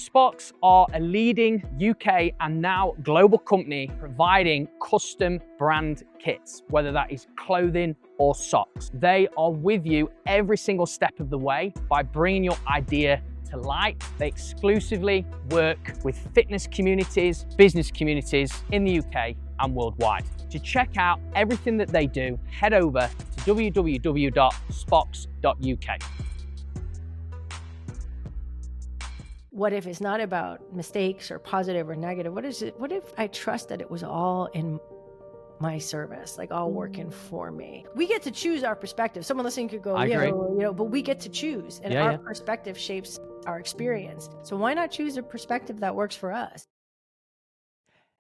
Spox are a leading UK and now global company providing custom brand kits, whether that is clothing or socks. They are with you every single step of the way by bringing your idea to light. They exclusively work with fitness communities, business communities in the UK and worldwide. To check out everything that they do, head over to www.spox.uk. What if it's not about mistakes or positive or negative? What is it? What if I trust that it was all in my service, like all working for me? We get to choose our perspective. Someone listening could go, but we get to choose, and our perspective shapes our experience. So why not choose a perspective that works for us?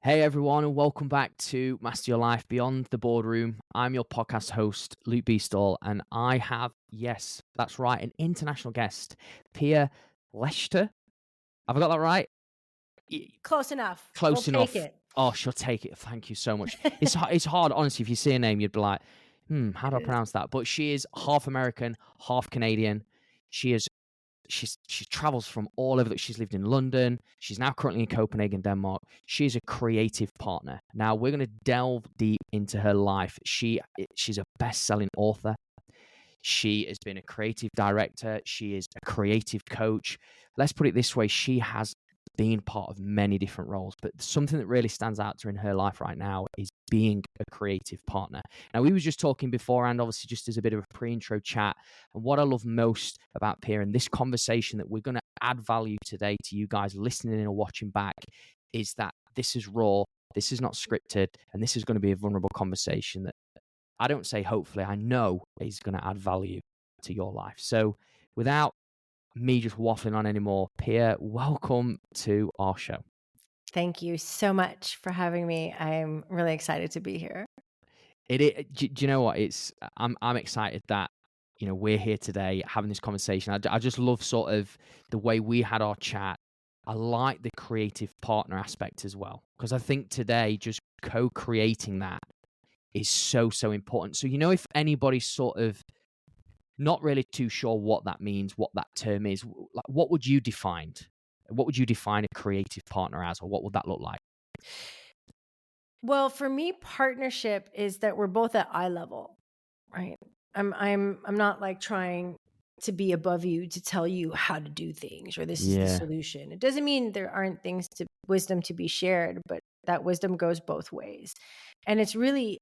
Hey everyone, and welcome back to Master Your Life Beyond the Boardroom. I'm your podcast host, Luke Beastall, and I have, yes, that's right, an international guest, Pia Leichter. Have I got that right? Close enough. Close enough. Take it. Oh, she'll take it. Thank you so much. It's hard, honestly. If you see a name, you'd be like, how do I pronounce that? But she is half American, half Canadian. She travels from all over. She's lived in London. She's now currently in Copenhagen, Denmark. She's a creative partner. Now, we're going to delve deep into her life. She's a best-selling author. She has been a creative director. She is a creative coach. Let's put it this way. She has been part of many different roles, but something that really stands out to her in her life right now is being a creative partner. Now, we were just talking beforehand, obviously, just as a bit of a pre-intro chat. And what I love most about Pia and this conversation that we're going to add value today to you guys listening in or watching back is that this is raw, this is not scripted, and this is going to be a vulnerable conversation that I don't say hopefully, I know is going to add value to your life. So without me just waffling on anymore, Pia, welcome to our show. Thank you so much for having me. I'm really excited to be here. Do you know what? I'm excited that we're here today having this conversation. I just love sort of the way we had our chat. I like the creative partner aspect as well, because I think today just co-creating that is so important. So if anybody's sort of not really too sure what that means, what that term is, like, what would you define a creative partner as, or what would that look like? Well, for me, partnership is that we're both at eye level, right? I'm not like trying to be above you to tell you how to do things or this is the solution. It doesn't mean there aren't wisdom to be shared, but that wisdom goes both ways. And it's really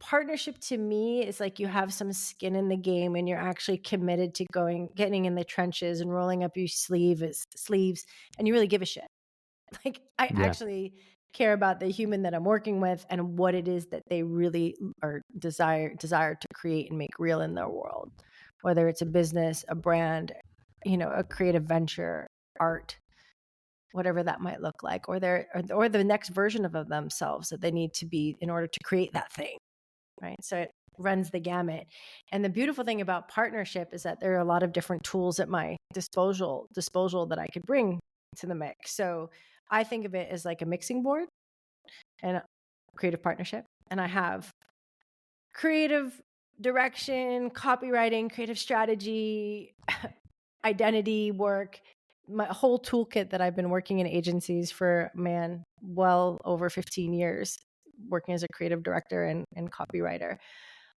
partnership to me is like you have some skin in the game and you're actually committed to getting in the trenches and rolling up your sleeves and you really give a shit. Like I actually care about the human that I'm working with and what it is that they really are desire to create and make real in their world, whether it's a business, a brand, a creative venture, art, whatever that might look like, or the next version of themselves that they need to be in order to create that thing. Right. So it runs the gamut. And the beautiful thing about partnership is that there are a lot of different tools at my disposal that I could bring to the mix. So I think of it as like a mixing board and a creative partnership. And I have creative direction, copywriting, creative strategy, identity work, my whole toolkit that I've been working in agencies for, well over 15 years. Working as a creative director and copywriter,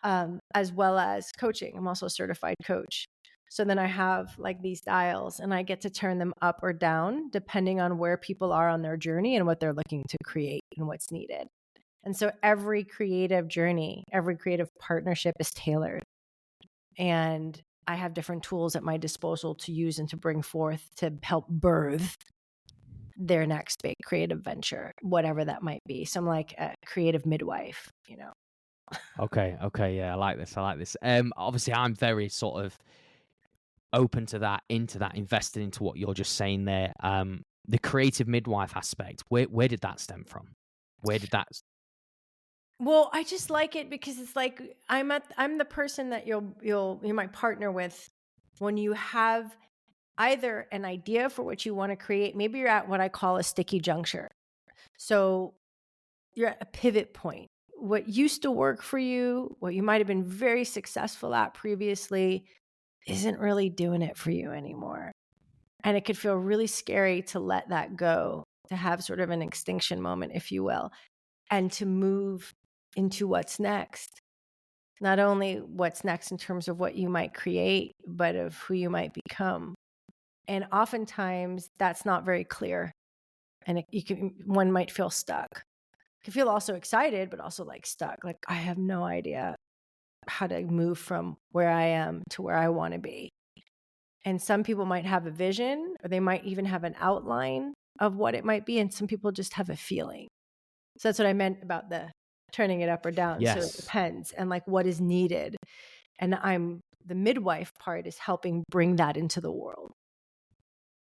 as well as coaching. I'm also a certified coach. So then I have like these dials and I get to turn them up or down depending on where people are on their journey and what they're looking to create and what's needed. And so every creative journey, every creative partnership is tailored. And I have different tools at my disposal to use and to bring forth to help birth their next big creative venture, whatever that might be. So I'm like a creative midwife, Okay. Yeah, I like this. Obviously, I'm very sort of open to that, invested into what you're just saying there. The creative midwife aspect, where did that stem from? Well, I just like it because it's like I'm the person that you might partner with when you have either an idea for what you want to create. Maybe you're at what I call a sticky juncture. So you're at a pivot point. What used to work for you, what you might have been very successful at previously, isn't really doing it for you anymore. And it could feel really scary to let that go, to have sort of an extinction moment, if you will, and to move into what's next. Not only what's next in terms of what you might create, but of who you might become. And oftentimes that's not very clear. And one might feel stuck. You can feel also excited, but also like stuck. Like, I have no idea how to move from where I am to where I want to be. And some people might have a vision, or they might even have an outline of what it might be. And some people just have a feeling. So that's what I meant about the turning it up or down. So it Yes. depends, and like what is needed. And the midwife part is helping bring that into the world.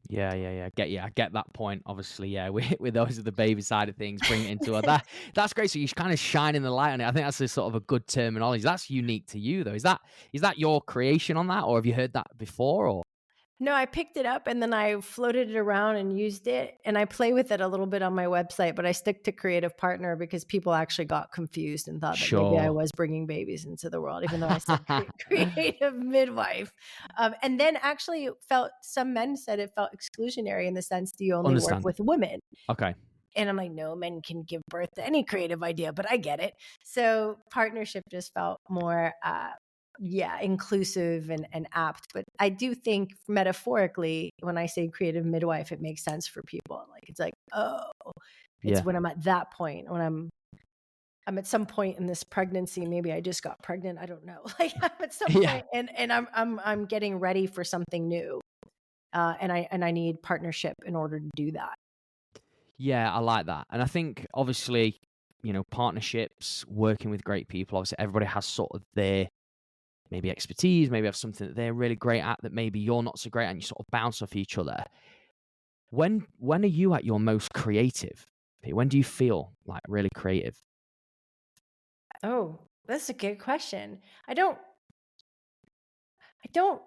Yeah. I get that point. Obviously, yeah. With those of the baby side of things, bring it into that. That's great. So you're kind of shining the light on it. I think that's a sort of a good terminology. That's unique to you, though. Is that your creation on that, or have you heard that before? Or No, I picked it up and then I floated it around and used it. And I play with it a little bit on my website, but I stick to creative partner because people actually got confused and thought that maybe I sure. was bringing babies into the world, even though I said creative midwife. And then actually some men said it felt exclusionary in the sense, do you only work Understand. with women? Okay. And I'm like, no, men can give birth to any creative idea, but I get it. So partnership just felt more, inclusive and apt. But I do think metaphorically, when I say creative midwife, it makes sense for people. Like, it's like, oh, it's Yeah. when I'm at that point, when I'm at some point in this pregnancy, maybe I just got pregnant. I don't know. Like, I'm at some Yeah. point and I'm getting ready for something new. And I need partnership in order to do that. Yeah, I like that. And I think obviously, partnerships, working with great people, obviously everybody has sort of their maybe expertise, maybe have something that they're really great at that maybe you're not so great at, and you sort of bounce off each other. When are you at your most creative? When do you feel like really creative? Oh, that's a good question. I don't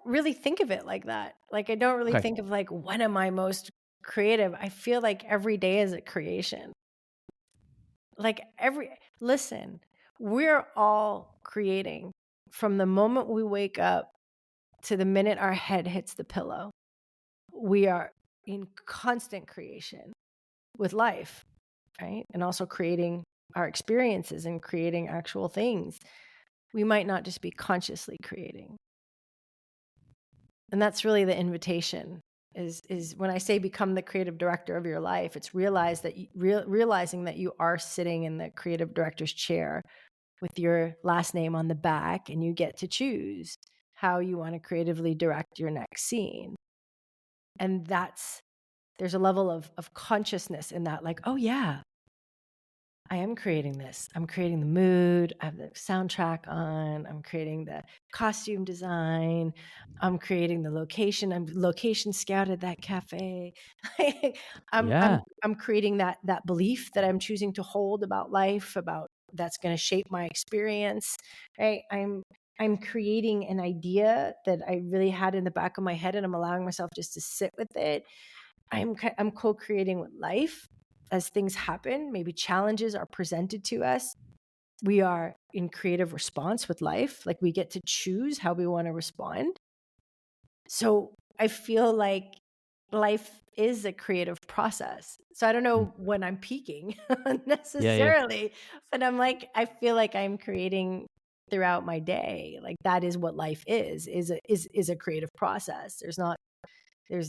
really think of it like that. Like, I don't really Okay. think of like, when am I most creative? I feel like every day is a creation. Like, listen, we're all creating from the moment we wake up to the minute our head hits the pillow. We are in constant creation with life, right? And also creating our experiences and creating actual things. We might not just be consciously creating. And that's really the invitation is when I say become the creative director of your life, it's realizing that you are sitting in the creative director's chair with your last name on the back, and you get to choose how you want to creatively direct your next scene. And there's a level of consciousness in that, like, oh yeah, I am creating this. I'm creating the mood. I have the soundtrack on. I'm creating the costume design. I'm creating the location. I'm location scouted that cafe. I'm I'm Yeah. I'm creating that belief that I'm choosing to hold about life, about that's going to shape my experience. Right? I'm creating an idea that I really had in the back of my head, and I'm allowing myself just to sit with it. I'm co-creating with life as things happen. Maybe challenges are presented to us. We are in creative response with life. Like, we get to choose how we want to respond. So I feel like life is a creative process. So I don't know when I'm peaking Yeah. necessarily, but I feel like I'm creating throughout my day. Like, that is what life is a creative process. There's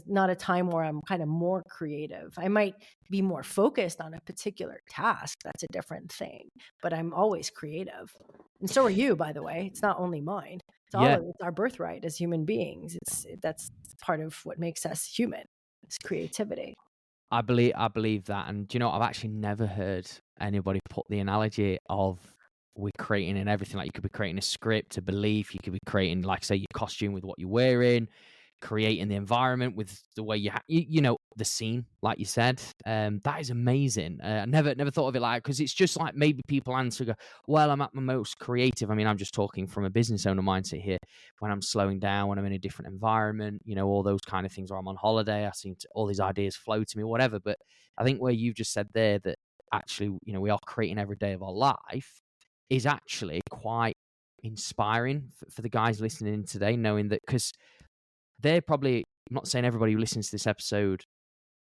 not a time where I'm kind of more creative. I might be more focused on a particular task. That's a different thing, but I'm always creative. And so are you, by the way. It's not only mine. Yeah. It's our birthright as human beings. That's part of what makes us human. It's creativity. I believe that. And do you know, I've actually never heard anybody put the analogy of we're creating in everything. Like, you could be creating a script, a belief, you could be creating, like, say, your costume with what you're wearing, creating the environment with the way the scene, like you said. That is amazing. I never thought of it like, because it's just like maybe people answer, go, well, I'm at my most creative. I mean, I'm just talking from a business owner mindset here. When I'm slowing down, when I'm in a different environment, all those kind of things, or I'm on holiday, I seem to, all these ideas flow to me, whatever. But I think where you've just said there that actually, we are creating every day of our life is actually quite inspiring for the guys listening in today, knowing that, because they're probably I'm not saying everybody who listens to this episode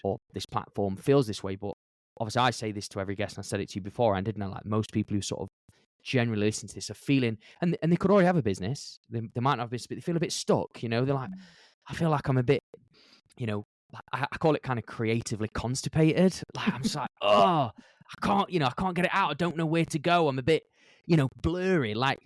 or this platform feels this way, but obviously I say this to every guest, and I said it to you before, and didn't I? Like most people who sort of generally listen to this are feeling, and they could already have a business. They might not have a business, but they feel a bit stuck. You know, they're like, I feel like I'm a bit, you know, I call it kind of creatively constipated. Like I'm just like, oh, I can't get it out. I don't know where to go. I'm a bit, blurry. Like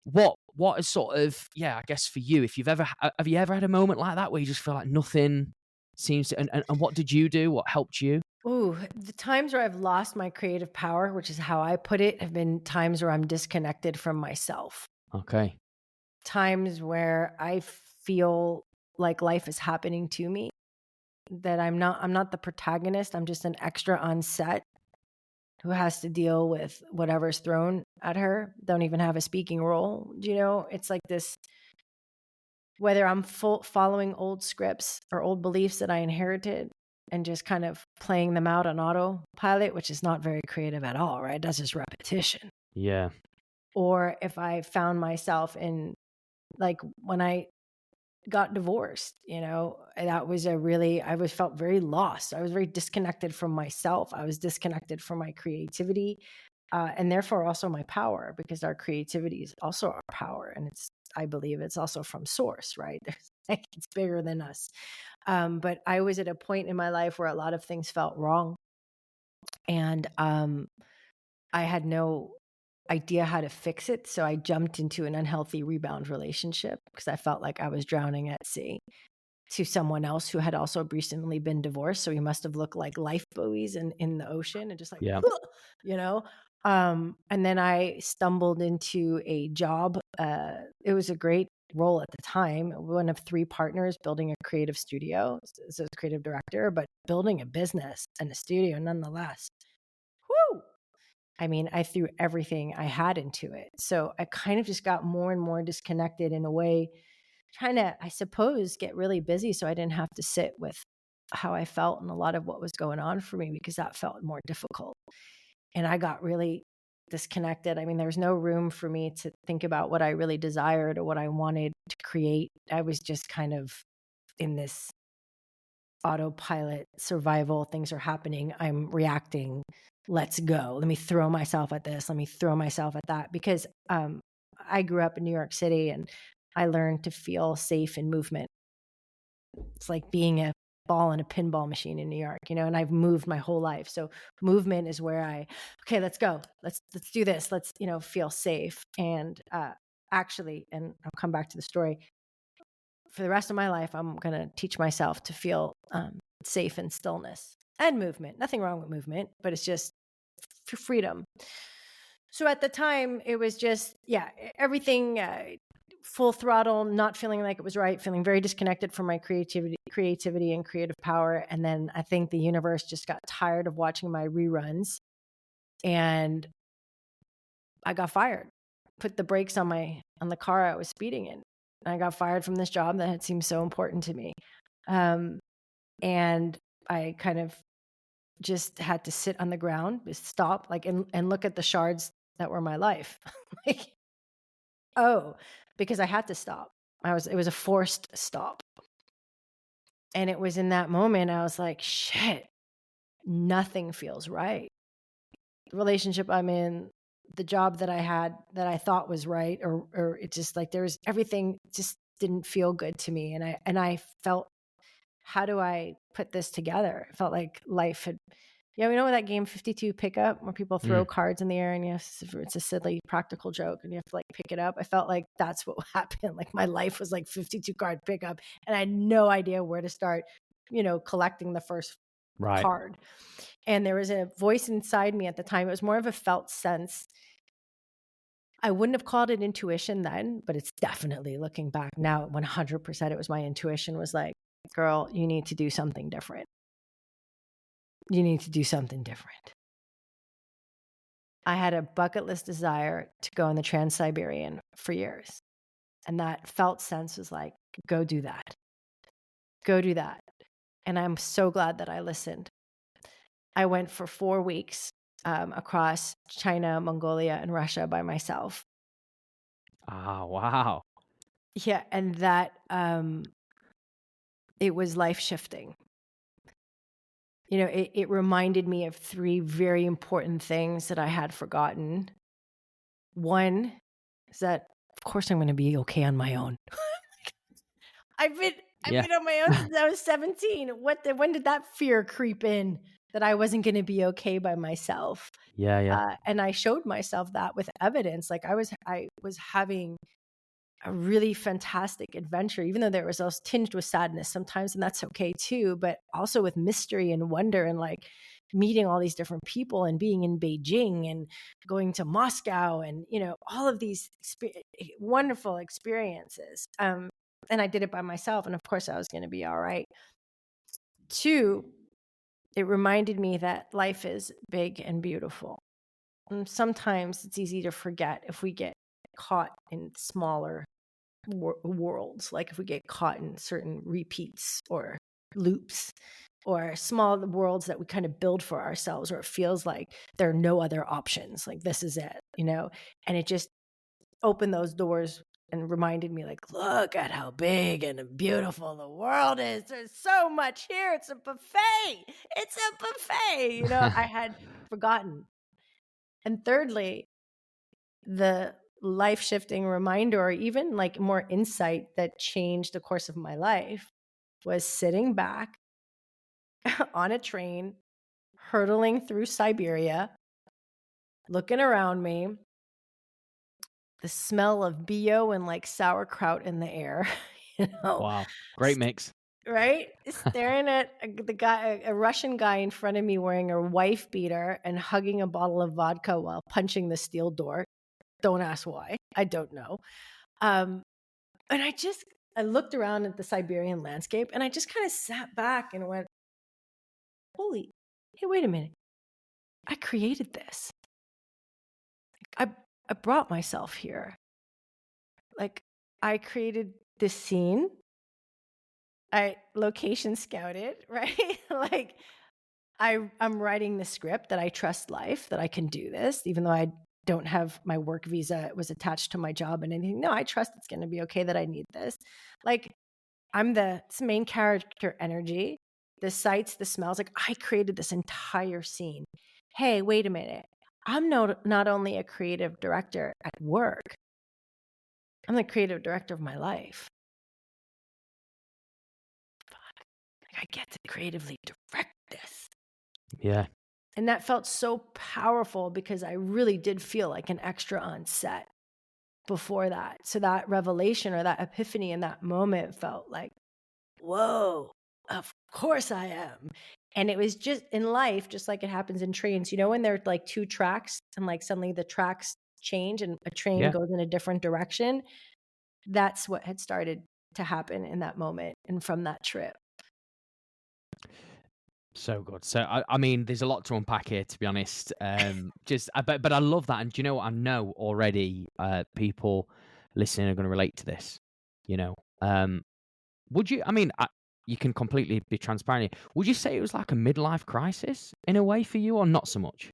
what is sort of, I guess for you, if have you ever had a moment like that where you just feel like nothing seems to, and what did you do? What helped you? Ooh, the times where I've lost my creative power, which is how I put it, have been times where I'm disconnected from myself. Okay. Times where I feel like life is happening to me, that I'm not the protagonist. I'm just an extra on set who has to deal with whatever's thrown at her. Don't even have a speaking role. It's like this, whether I'm following old scripts or old beliefs that I inherited and just kind of playing them out on autopilot, which is not very creative at all, right? That's just repetition. Yeah. Or if I found myself in, like, when I got divorced, that was I felt very lost. I was very disconnected from myself. I was disconnected from my creativity, and therefore also my power, because our creativity is also our power. And I believe it's also from source, right? It's bigger than us. But I was at a point in my life where a lot of things felt wrong. And I had no idea how to fix it. So I jumped into an unhealthy rebound relationship because I felt like I was drowning at sea, to someone else who had also recently been divorced. So we must have looked like life buoys in the ocean, and just like, Yeah. And then I stumbled into a job. It was a great role at the time. One of 3 partners building a creative studio as a creative director, but building a business and a studio nonetheless. Whoo! I mean, I threw everything I had into it. So I kind of just got more and more disconnected in a way, trying to, I suppose, get really busy so I didn't have to sit with how I felt and a lot of what was going on for me, because that felt more difficult. And I got really disconnected. I mean, there was no room for me to think about what I really desired or what I wanted to create. I was just kind of in this autopilot survival. Things are happening. I'm reacting. Let's go. Let me throw myself at this. Let me throw myself at that. Because I grew up in New York City, and I learned to feel safe in movement. It's like being a ball in a pinball machine in New York, and I've moved my whole life. So movement is where okay, let's go. Let's do this. Let's, feel safe. And actually, and I'll come back to the story, for the rest of my life, I'm going to teach myself to feel safe in stillness and movement. Nothing wrong with movement, but it's just for freedom. So at the time, it was just, everything full throttle, not feeling like it was right, feeling very disconnected from my creativity and creative power. And then I think the universe just got tired of watching my reruns, and I got fired. Put the brakes on the car I was speeding in. I got fired from this job that had seemed so important to me. And I kind of just had to sit on the ground, stop, and look at the shards that were my life. Because I had to stop. It was a forced stop. And it was in that moment I was like, shit, nothing feels right. The relationship I'm in, the job that I had that I thought was right, or it just like, there was everything just didn't feel good to me. And I felt, how do I put this together? It felt like life had, that game 52 Pickup, where people throw cards in the air and it's a silly practical joke and you have to pick it up. I felt like that's what happened. Like my life was like 52 card pickup, and I had no idea where to start, collecting the first card. And there was a voice inside me at the time. It was more of a felt sense. I wouldn't have called it intuition then, but it's definitely, looking back now, 100% it was my intuition, was like, girl, you need to do something different. You need to do something different. I had a bucket list desire to go in the Trans-Siberian for years. And that felt sense was like, go do that. Go do that. And I'm so glad that I listened. I went for 4 weeks across China, Mongolia, and Russia by myself. Ah, wow. Yeah, and that it was life shifting. You know, it reminded me of 3 very important things that I had forgotten. One is that, of course, I'm going to be okay on my own. I've been Yeah. on my own since I was 17. When did that fear creep in that I wasn't going to be okay by myself? Yeah. And I showed myself that with evidence. Like I was having a really fantastic adventure, even though there was also tinged with sadness sometimes, and that's okay too, but also with mystery and wonder, and like meeting all these different people and being in Beijing and going to Moscow, and you know, all of these wonderful experiences. And I did it by myself, and of course I was going to be all right. 2, it reminded me that life is big and beautiful. And sometimes it's easy to forget if we get caught in smaller worlds, like if we get caught in certain repeats or loops or small worlds that we kind of build for ourselves, or it feels like there are no other options, like this is it, you know. And it just opened those doors and reminded me, like, look at how big and beautiful the world is. There's so much here. It's a buffet. It's a buffet. You know, I had forgotten. And thirdly, the life shifting reminder, or even like more insight that changed the course of my life, was sitting back on a train, hurtling through Siberia, looking around me, the smell of BO and like sauerkraut in the air, you know, Wow. Great mix. right? Staring at a Russian guy in front of me wearing a wife beater and hugging a bottle of vodka while punching the steel door. Don't ask why. I don't know. And I looked around at the Siberian landscape, and I just kind of sat back and went, hey, wait a minute. I created this. I brought myself here. Like, I created this scene. I location scouted, right? Like, I'm writing the script that I trust life, that I can do this, even though I don't have my work visa was attached to my job and anything. No, I trust it's going to be okay, that I need this. Like, I'm the main character energy, the sights, the smells. Like, I created this entire scene. Hey, wait a minute. I'm not only a creative director at work, I'm the creative director of my life. Like, I get to creatively direct this. Yeah. And that felt so powerful because I really did feel like an extra on set before that. So that revelation or that epiphany in that moment felt like, whoa, of course I am. And it was just in life, just like it happens in trains, you know, when there are like 2 tracks and like suddenly the tracks change and a train Yeah. goes in a different direction. That's what had started to happen in that moment and from that trip. So good. So I mean, there's a lot to unpack here, to be honest. But I love that, and do you know what? I know already. People listening are going to relate to this. You know, would you? I mean, you can completely be transparent here. Would you say it was like a midlife crisis in a way for you, or not so much?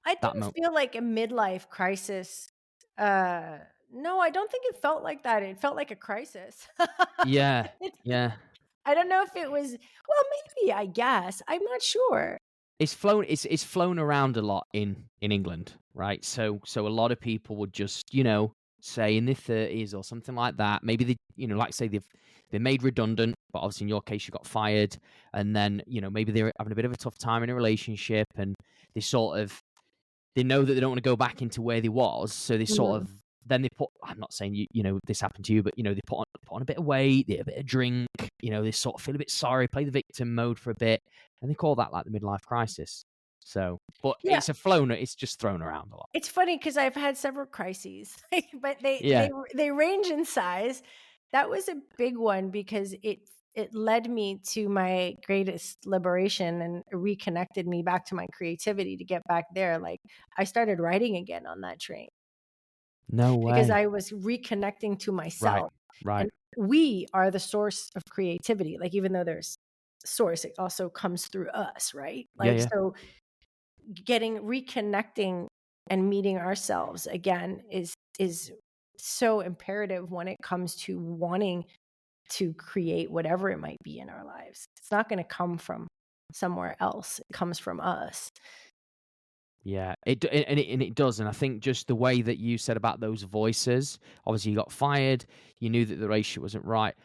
I That didn't feel like a midlife crisis. No, I don't think it felt like that. It felt like a crisis. Yeah. It- Yeah. I don't know if it was, well, maybe, I guess. I'm not sure. It's flown around a lot in England, right? So a lot of people would just, say in their 30s or something like that. Maybe they, like say they're made redundant, but obviously in your case you got fired, and then maybe they're having a bit of a tough time in a relationship, and they know that they don't want to go back into where they was, so they sort Mhm. of then they put. I'm not saying this happened to you, but they put on a bit of weight, they have a bit of drink, they sort of feel a bit sorry, play the victim mode for a bit, and they call that like the midlife crisis. So, but Yeah, it's just thrown around a lot. it's funny because I've had several crises, but Yeah, they range in size. That was a big one because it led me to my greatest liberation and reconnected me back to my creativity to get back there. Like, I started writing again on that train no because way. I was reconnecting to Right, myself. right. And we are the source of creativity. Like, even though there's source, it also comes through us, right? Yeah, Like, yeah. so reconnecting and meeting ourselves again is so imperative when it comes to wanting to create whatever it might be in our lives. It's not going to come from somewhere else. It comes from us. Yeah, it does, and I think just the way that you said about those voices. Obviously, you got fired. You knew that the relationship wasn't right.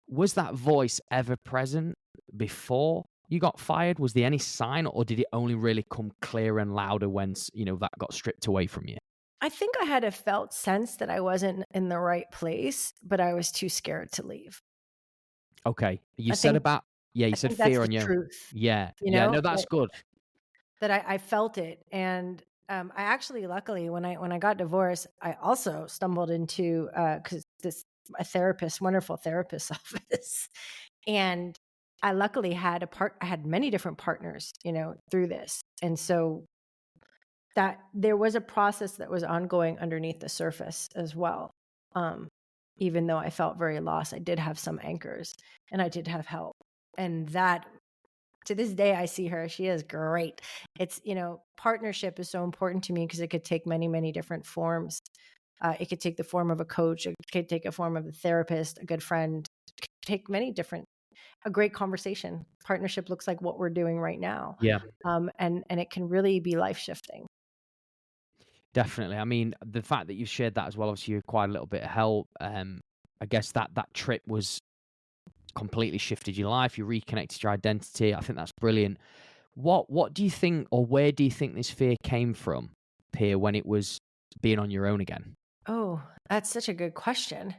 Was that voice ever present before you got fired? Was there any sign, or did it only really come clearer and louder when that got stripped away from you? I think I had a felt sense that I wasn't in the right place, but I was too scared to leave. Okay, you I said think about you I said think that's fear the on your truth, yeah you yeah know, no that's good. that I felt it. And I actually, luckily, when I got divorced, I also stumbled into because this a therapist, wonderful therapist office, and I luckily had I had many different partners, through this, and so that there was a process that was ongoing underneath the surface as well. Um, Even though I felt very lost, I did have some anchors, and I did have help, and that to this day, I see her. She is great. It's, partnership is so important to me because it could take many, many different forms. It could take the form of a coach. It could take a form of a therapist, a good friend. It could take many different, a great conversation. Partnership looks like what we're doing right now. Yeah, And it can really be life shifting. definitely. I mean, the fact that you've shared that as well, obviously, you required a little bit of help. I guess that trip was completely shifted your life. You reconnected your identity. I think that's brilliant. What do you think, or where do you think this fear came from, Pia, when it was being on your own again? Oh, that's such a good question.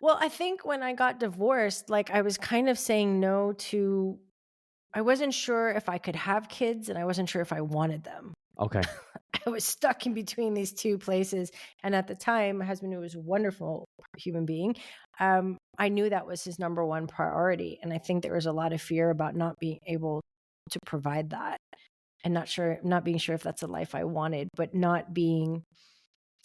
Well, I think when I got divorced, like I was kind of saying no to, I wasn't sure if I could have kids and I wasn't sure if I wanted them. Okay. I was stuck in between these two places. And at the time, my husband, who was a wonderful human being, I knew that was his number one priority. And I think there was a lot of fear about not being able to provide that and not being sure if that's a life I wanted, but not being,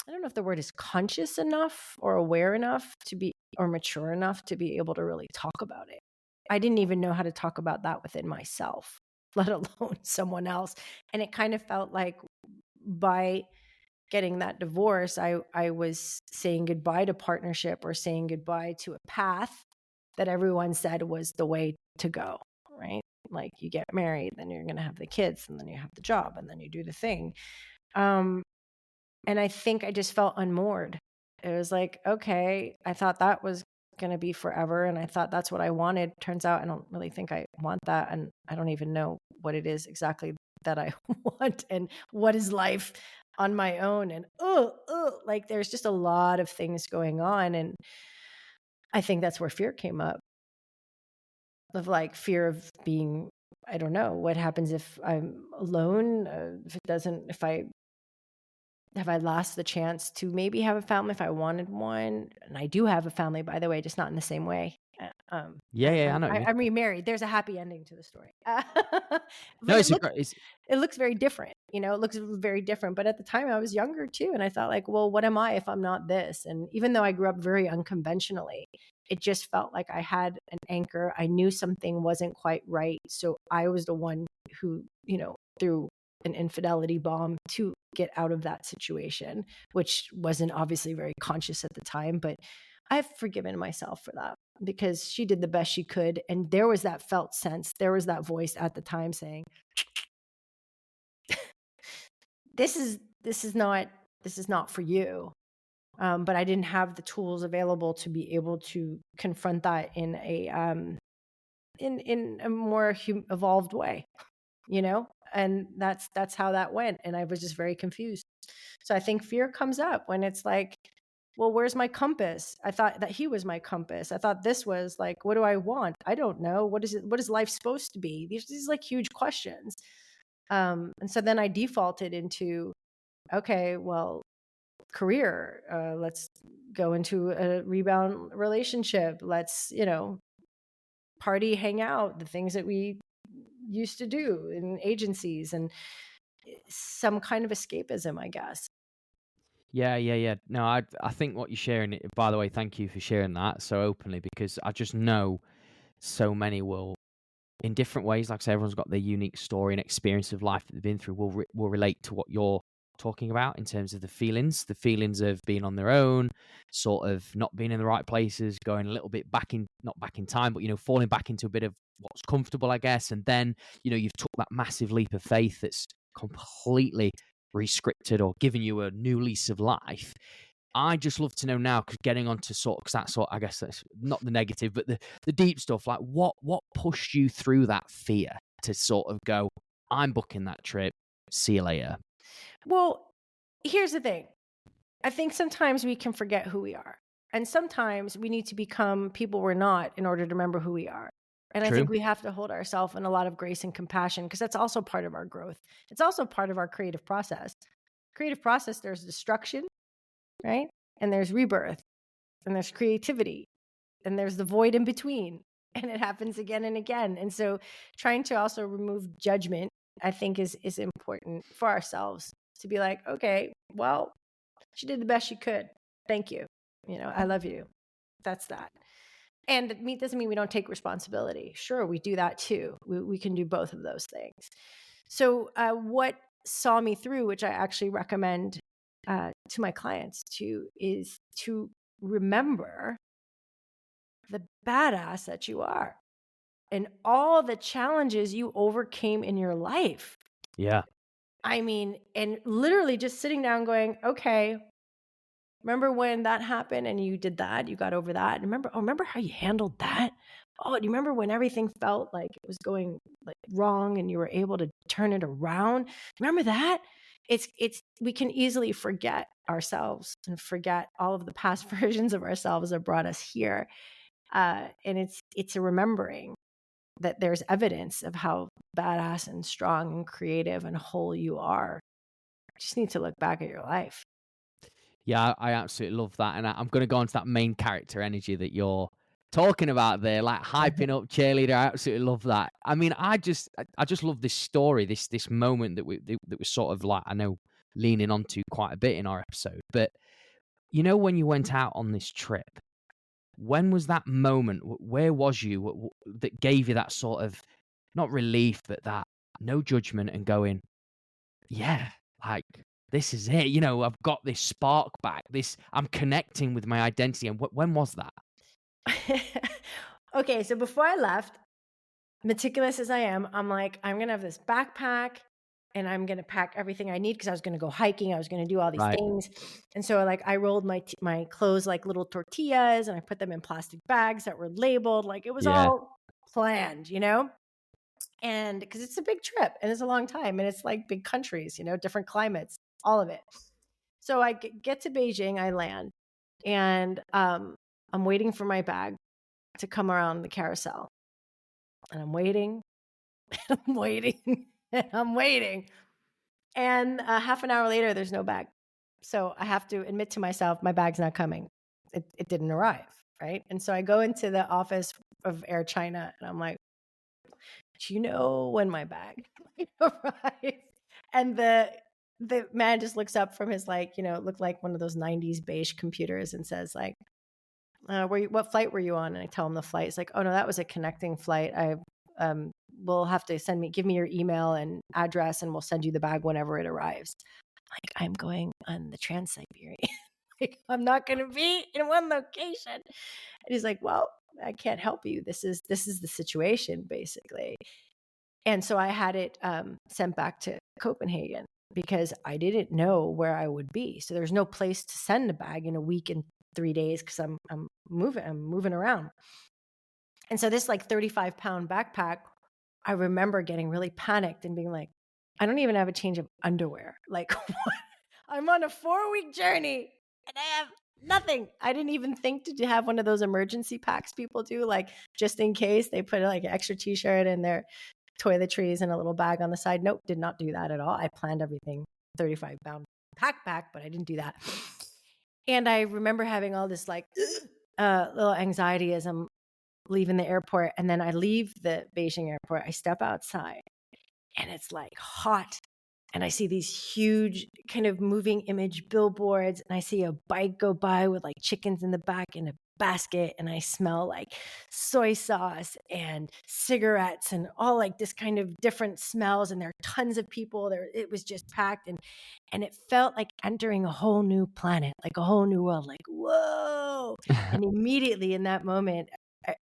I don't know if the word is conscious enough or aware enough to be, or mature enough to be able to really talk about it. I didn't even know how to talk about that within myself, let alone someone else. And it kind of felt like by getting that divorce, I was saying goodbye to partnership or saying goodbye to a path that everyone said was the way to go, right? Like you get married, then you're going to have the kids, and then you have the job, and then you do the thing. And I think I just felt unmoored. It was like, okay, I thought that was going to be forever. And I thought that's what I wanted. Turns out I don't really think I want that. And I don't even know what it is exactly that I want and what is life on my own. And like there's just a lot of things going on. And I think that's where fear came up, of like fear of being, I don't know, what happens if I'm alone, have I lost the chance to maybe have a family if I wanted one? And I do have a family, by the way, just not in the same way. Yeah, I know what you mean. I'm remarried. There's a happy ending to the story. But No, it's it looks very different. It looks very different. But at the time I was younger too. And I thought like, well, what am I if I'm not this? And even though I grew up very unconventionally, it just felt like I had an anchor. I knew something wasn't quite right. So I was the one who, threw an infidelity bomb to get out of that situation, which wasn't obviously very conscious at the time, but I've forgiven myself for that because she did the best she could. And there was that felt sense. There was that voice at the time saying, this is not for you. But I didn't have the tools available to be able to confront that in a more evolved way, and that's how that went. And I was just very confused. So I think fear comes up when it's like, well, where's my compass? I thought that he was my compass. I thought this was like, what do I want? I don't know. What is life supposed to be? These like huge questions. And so then I defaulted into, okay, well, career, let's go into a rebound relationship. Let's, party, hang out, the things that we used to do in agencies, and some kind of escapism, I guess. Yeah. No, I think what you're sharing. By the way, thank you for sharing that so openly, because I just know so many will, in different ways. Like I say, everyone's got their unique story and experience of life that they've been through. Will relate to what you're talking about in terms of the feelings of being on their own, sort of not being in the right places, going a little bit not back in time, but, falling back into a bit of what's comfortable, I guess. And then, you've took that massive leap of faith that's completely rescripted or given you a new lease of life. I just love to know now, because getting on to because that's I guess that's not the negative, but the deep stuff, like what pushed you through that fear to sort of go, I'm booking that trip, see you later. Well, here's the thing. I think sometimes we can forget who we are. And sometimes we need to become people we're not in order to remember who we are. And I think we have to hold ourselves in a lot of grace and compassion, because that's also part of our growth. It's also part of our creative process. Creative process, there's destruction, right? And there's rebirth, and there's creativity, and there's the void in between, and it happens again and again. And so trying to also remove judgment, I think is important for ourselves, to be like, okay, well, she did the best she could. Thank you. I love you. That's that. And it doesn't mean we don't take responsibility. Sure, we do that too. We can do both of those things. So what saw me through, which I actually recommend to my clients too, is to remember the badass that you are and all the challenges you overcame in your life. Yeah. I mean, and literally just sitting down going, okay, remember when that happened and you did that, you got over that. And remember how you handled that? Oh, do you remember when everything felt like it was going like wrong and you were able to turn it around? Remember that? We can easily forget ourselves and forget all of the past versions of ourselves that brought us here. And it's a remembering that there's evidence of how badass and strong and creative and whole you are. You just need to look back at your life. Yeah, I absolutely love that. And I'm going to go on to that main character energy that you're talking about there, like hyping up cheerleader. I absolutely love that. I mean, I just love this story, this moment that was sort of like, I know, leaning onto quite a bit in our episode. But when you went out on this trip, when was that moment? Where was you that gave you that sort of, not relief, but that no judgment and going, yeah, like, this is it. I've got this spark back. I'm connecting with my identity. And when was that? Okay, so before I left, meticulous as I am, I'm like, I'm going to have this backpack and I'm going to pack everything I need, because I was going to go hiking. I was going to do all these things. And so I rolled my clothes like little tortillas, and I put them in plastic bags that were labeled. Like, it was all planned, and because it's a big trip and it's a long time and it's like big countries, different climates, all of it. So I get to Beijing, I land, and I'm waiting for my bag to come around the carousel. And I'm waiting, and I'm waiting, and I'm waiting. And half an hour later, there's no bag. So I have to admit to myself, my bag's not coming. It didn't arrive, right? And so I go into the office of Air China, and I'm like, do you know when my bag arrives? And the man just looks up from his, like, it looked like one of those 90s beige computers, and says, like, what flight were you on? And I tell him the flight. It's like, oh no, that was a connecting flight. I will have to give me your email and address, and we'll send you the bag whenever it arrives. Like, I'm going on the Trans-Siberian. Like, I'm not going to be in one location. And he's like, well, I can't help you. This is the situation, basically. And so I had it sent back to Copenhagen, because I didn't know where I would be. So there's no place to send a bag in a week and 3 days, because I'm moving around. And so this like 35-pound backpack, I remember getting really panicked and being like, I don't even have a change of underwear. Like, what? I'm on a 4-week journey and I have nothing. I didn't even think to have one of those emergency packs people do, like, just in case. They put like an extra t-shirt and their toiletries and a little bag on the side. Nope, did not do that at all. I planned everything 35-pound backpack, but I didn't do that. And I remember having all this like little anxiety as I'm leaving the airport. And then I leave the Beijing airport. I step outside and it's like hot. And I see these huge kind of moving image billboards. And I see a bike go by with like chickens in the back and a basket and I smell like soy sauce and cigarettes and all like this kind of different smells, and there are tons of people there. It was just packed, and it felt like entering a whole new planet, like a whole new world, like whoa. And immediately in that moment,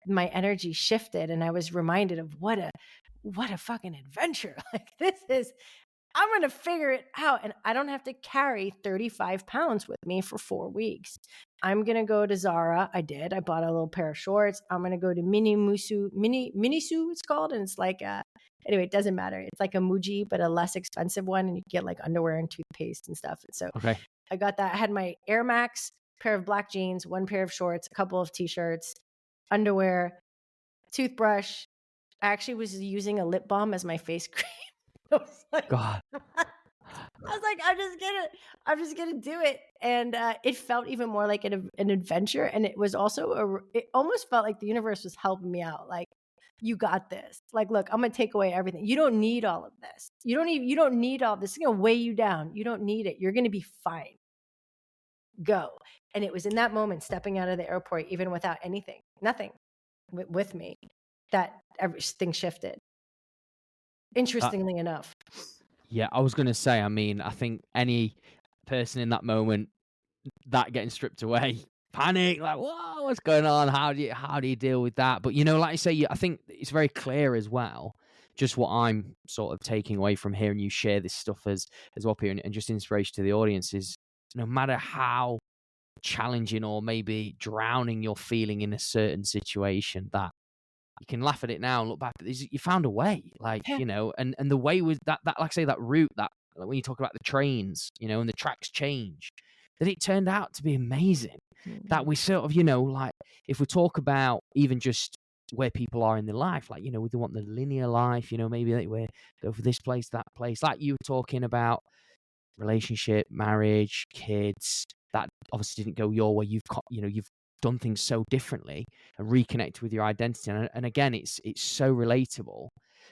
my energy shifted, and I was reminded of what a fucking adventure. Like I'm going to figure it out, and I don't have to carry 35 pounds with me for 4 weeks. I'm going to go to Zara. I bought a little pair of shorts. I'm going to go to Minisu, it's called. And it's like, anyway, it doesn't matter. It's like a Muji, but a less expensive one. And you get like underwear and toothpaste and stuff. And so Okay. I got that. I had my Air Max, pair of black jeans, one pair of shorts, a couple of t-shirts, underwear, toothbrush. I actually was using a lip balm as my face cream. I was like, God. I'm just gonna do it, and it felt even more like an adventure, and it was also it almost felt like the universe was helping me out. Like, you got this. Like, look, I'm gonna take away everything. You don't need all of this. You don't need all of this. It's gonna weigh you down. You don't need it. You're gonna be fine. Go. And it was in that moment, stepping out of the airport, even without nothing with me, that everything shifted. Interestingly enough. Yeah, I was going to say, I mean, I think any person in that moment, that getting stripped away, panic, like, whoa, what's going on? How do you deal with that? But, like I say, I think it's very clear as well, just what I'm sort of taking away from hearing you share this stuff as well, Pia, and just inspiration to the audience is, no matter how challenging or maybe drowning you're feeling in a certain situation, that you can laugh at it now and look back, but you found a way, like, Yeah. and the way was that, like I say, that route, that, like, when you talk about the trains, and the tracks change, that it turned out to be amazing. That we sort of, like, if we talk about even just where people are in their life, like, we don't want the linear life, maybe they go for this place, that place, like you were talking about, relationship, marriage, kids, that obviously didn't go your way. You've done things so differently and reconnect with your identity. And again, it's so relatable.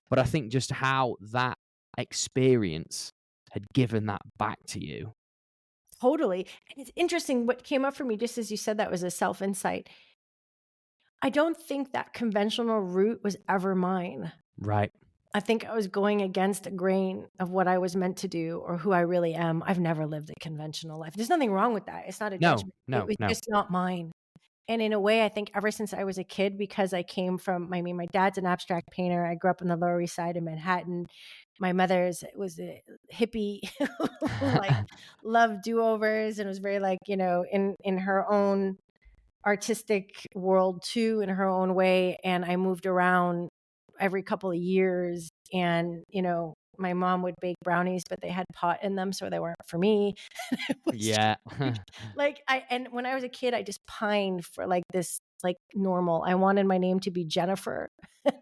But I think just how that experience had given that back to you. Totally. And it's interesting, what came up for me just as you said that was a self-insight. I don't think that conventional route was ever mine. Right. I think I was going against the grain of what I was meant to do or who I really am. I've never lived a conventional life. There's nothing wrong with that. It's not a judgment. It was just not mine. And in a way, I think ever since I was a kid, because I came from, my dad's an abstract painter. I grew up on the Lower East Side of Manhattan. My mother's was a hippie, like loved do-overs, and was very like, in her own artistic world too, in her own way. And I moved around every couple of years, and, my mom would bake brownies, but they had pot in them, so they weren't for me. Yeah. And when I was a kid, I just pined for like this, like normal. I wanted my name to be Jennifer.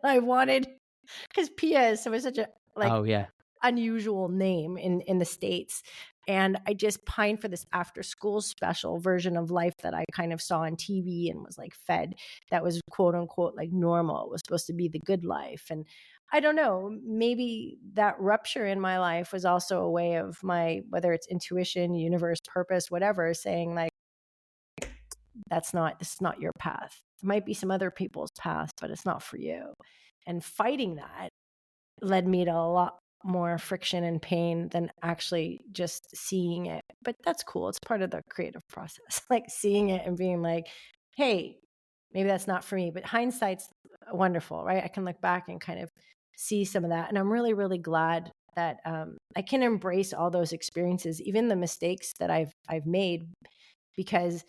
Because Pia is such a Oh yeah. unusual name in the States. And I just pined for this after school special version of life that I kind of saw on TV and was like fed, that was quote unquote like normal. It was supposed to be the good life. And I don't know, maybe that rupture in my life was also a way of whether it's intuition, universe, purpose, whatever, saying like, this is not your path. It might be some other people's path, but it's not for you. And fighting that led me to a lot more friction and pain than actually just seeing it. But that's cool. It's part of the creative process, like seeing it and being like, hey, maybe that's not for me. But hindsight's wonderful, right? I can look back and kind of see some of that. And I'm really, really glad that I can embrace all those experiences, even the mistakes that I've made, because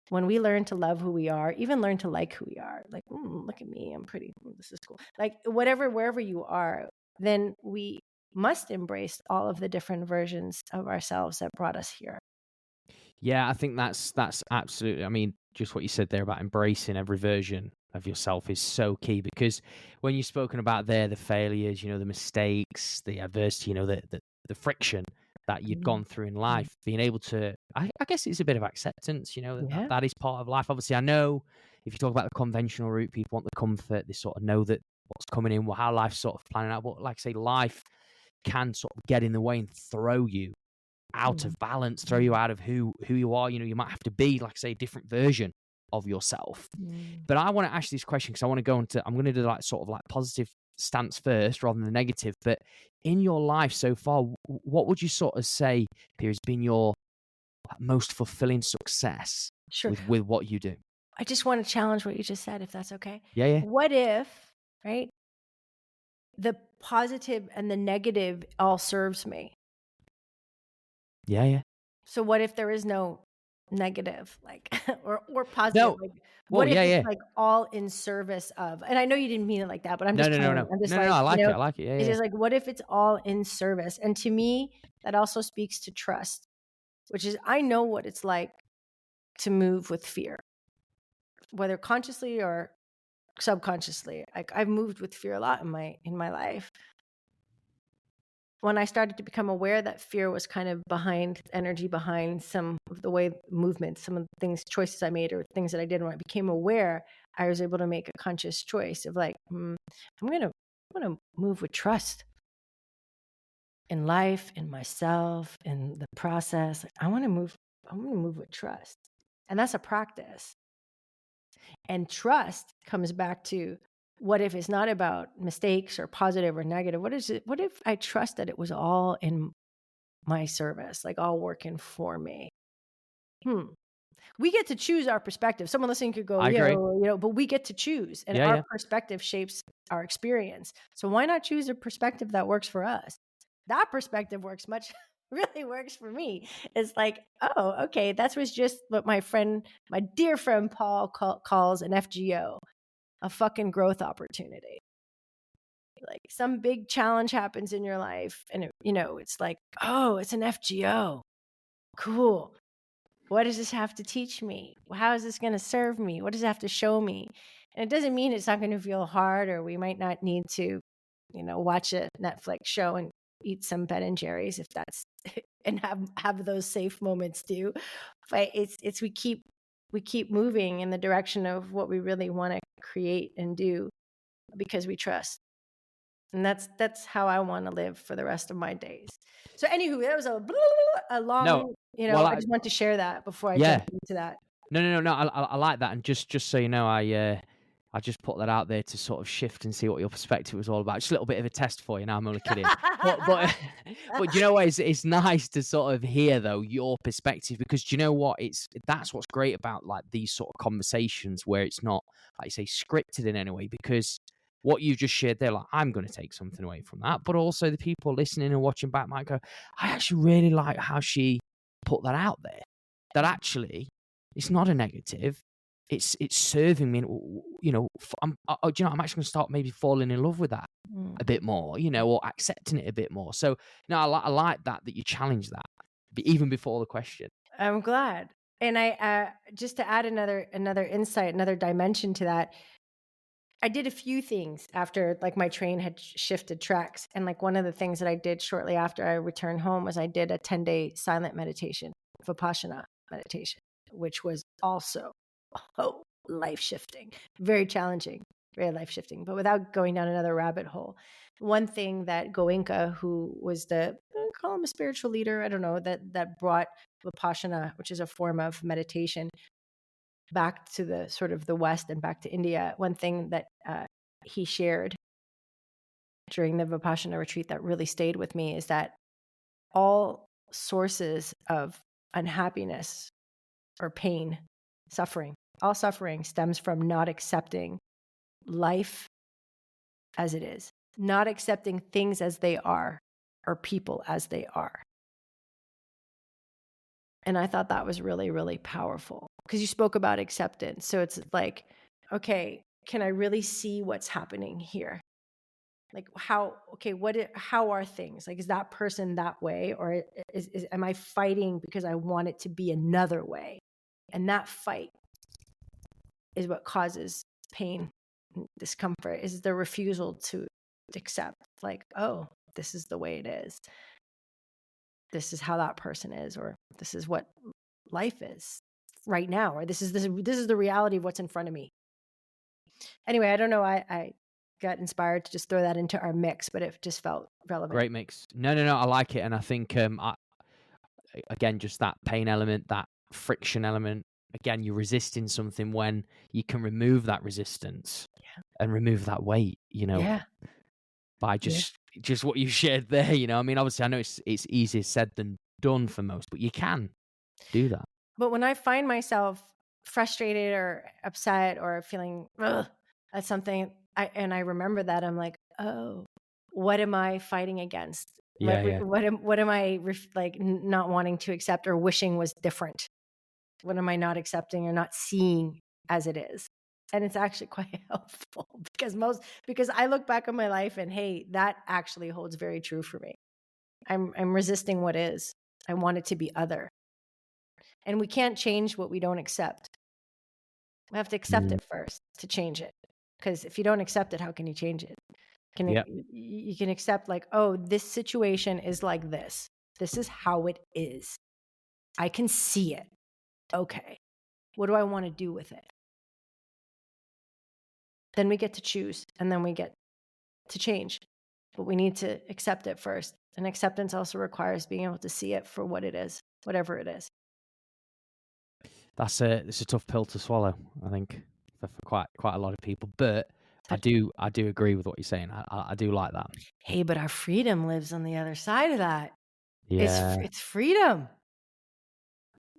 when we learn to love who we are, even learn to like who we are, like, look at me, I'm pretty, this is cool. Like wherever you are, then we must embrace all of the different versions of ourselves that brought us here. Yeah, I think that's absolutely, I mean, just what you said there about embracing every version of yourself is so key, because when you've spoken about the failures, the mistakes, the adversity, the friction that you'd gone through in life, being able to, I guess it's a bit of acceptance, that is part of life. Obviously, I know if you talk about the conventional route, people want the comfort, they sort of know that what's coming in, how life's sort of planning out. But like I say, life can sort of get in the way and throw you out of balance, throw you out of who you are. You might have to be, like I say, a different version of yourself. Mm. But I want to ask you this question because I want to go into, I'm going to do like sort of like positive stance first rather than the negative. But in your life so far, what would you sort of say, Pia, has been your most fulfilling success Sure. with what you do? I just want to challenge what you just said, if that's okay. Yeah, yeah. What if, right, the positive and the negative all serves me? Yeah, yeah. So what if there is no negative, like, or positive? No. Like, Well, what if yeah, it's yeah. like all in service of? And I know you didn't mean it like that, but I'm No, just no, no, playing. no. I'm just No, no, like, no. I you like it. know, I like it. Yeah, it's yeah. just like, what if it's all in service? And to me, that also speaks to trust, which is I know what it's like to move with fear, whether consciously or subconsciously. Like I've moved with fear a lot in my life. When I started to become aware that fear was kind of behind energy, behind some of the way movements, some of the things, choices I made or things that I did, when I became aware, I was able to make a conscious choice of like, I'm gonna move with trust in life, in myself, in the process. I'm gonna move with trust. And that's a practice. And trust comes back to, what if it's not about mistakes or positive or negative? What is it? What if I trust that it was all in my service, like all working for me? We get to choose our perspective. Someone listening could go, I yeah, agree. but we get to choose, and Yeah, our yeah. perspective shapes our experience. So why not choose a perspective that works for us? That perspective really works for me. It's like, oh, okay, that was just what my dear friend Paul calls an FGO, a fucking growth opportunity. Like some big challenge happens in your life, and it's like, oh, it's an FGO. Cool. What does this have to teach me? How is this going to serve me? What does it have to show me? And it doesn't mean it's not going to feel hard, or we might not need to, watch a Netflix show and eat some Ben and Jerry's if that's, and have those safe moments too. But it's we keep moving in the direction of what we really want to create and do because we trust. And that's how I want to live for the rest of my days. So anywho, that was a long, No. Well, I just want to share that before I yeah. jump into that. No. I like that, and just so you know, I just put that out there to sort of shift and see what your perspective was all about. Just a little bit of a test for you. Now I'm only kidding, but but you know what? It's nice to sort of hear though your perspective, because do you know what? That's what's great about like these sort of conversations where it's not, like you say, scripted in any way, because what you just shared there, like, I'm going to take something away from that, but also the people listening and watching back might go, I actually really like how she put that out there. That actually, it's not a negative. It's serving me. I'm actually going to start maybe falling in love with that a bit more, or accepting it a bit more. So, I like that you challenge that, even before the question. I'm glad. And I just to add another insight, another dimension to that, I did a few things after like my train had shifted tracks. And like one of the things that I did shortly after I returned home was I did a 10-day silent meditation, Vipassana meditation, which was also life-shifting, very challenging, very life-shifting, but without going down another rabbit hole. One thing that Goenka, who was call him a spiritual leader, I don't know, that brought Vipassana, which is a form of meditation, back to the sort of the West and back to India. One thing that he shared during the Vipassana retreat that really stayed with me is that all sources of unhappiness or pain, all suffering stems from not accepting life as it is, not accepting things as they are, or people as they are. And I thought that was really, really powerful, because you spoke about acceptance. So it's like, okay, can I really see what's happening here? Like how are things? Like, is that person that way? Or am I fighting because I want it to be another way? And that fight is what causes pain, discomfort, is the refusal to accept, like, oh, this is the way it is. This is how that person is, or this is what life is right now, or this is the reality of what's in front of me. Anyway, I don't know. I got inspired to just throw that into our mix, but it just felt relevant. Great mix. No. I like it, and I think again, just that pain element, that friction element, again, you're resisting something when you can remove that resistance and remove that weight, Yeah. by just what you shared there. I mean, obviously I know it's easier said than done for most, but you can do that. But when I find myself frustrated or upset or feeling at something, I remember that, I'm like, oh, what am I fighting against? Yeah. What am I like not wanting to accept or wishing was different? What am I not accepting or not seeing as it is? And it's actually quite helpful because I look back on my life and hey, that actually holds very true for me. I'm resisting what is. I want it to be other. And we can't change what we don't accept. We have to accept it first to change it. Because if you don't accept it, how can you change it? You can accept like, oh, this situation is like this. This is how it is. I can see it. Okay. What do I want to do with it? Then we get to choose and then we get to change. But we need to accept it first. And acceptance also requires being able to see it for what it is, whatever it is. It's a tough pill to swallow, I think, for quite a lot of people. But I do agree with what you're saying. I do like that. Hey, but our freedom lives on the other side of that. Yeah. It's freedom.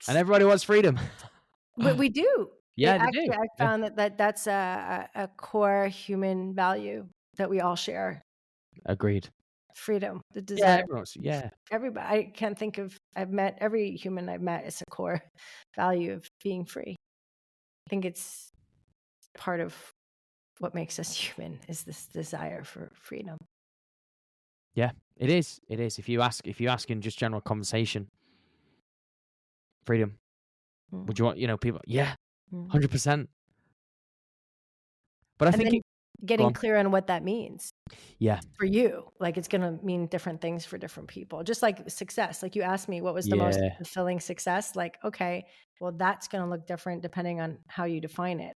And everybody wants freedom. But we do. Yeah, they Actually, do. I found that's a core human value that we all share. Agreed. Freedom, the Yeah, desire. everyone's, yeah. Everybody, I can't think of, every human I've met, it's a core value of being free. I think it's part of what makes us human is this desire for freedom. Yeah, it is. It is. If you ask in just general conversation, freedom. Would you want, people? Yeah, 100%. But I And think then getting clear on what that means. Yeah. For you, like it's going to mean different things for different people. Just like success. Like you asked me, what was the most fulfilling success? Like, okay, well, that's going to look different depending on how you define it.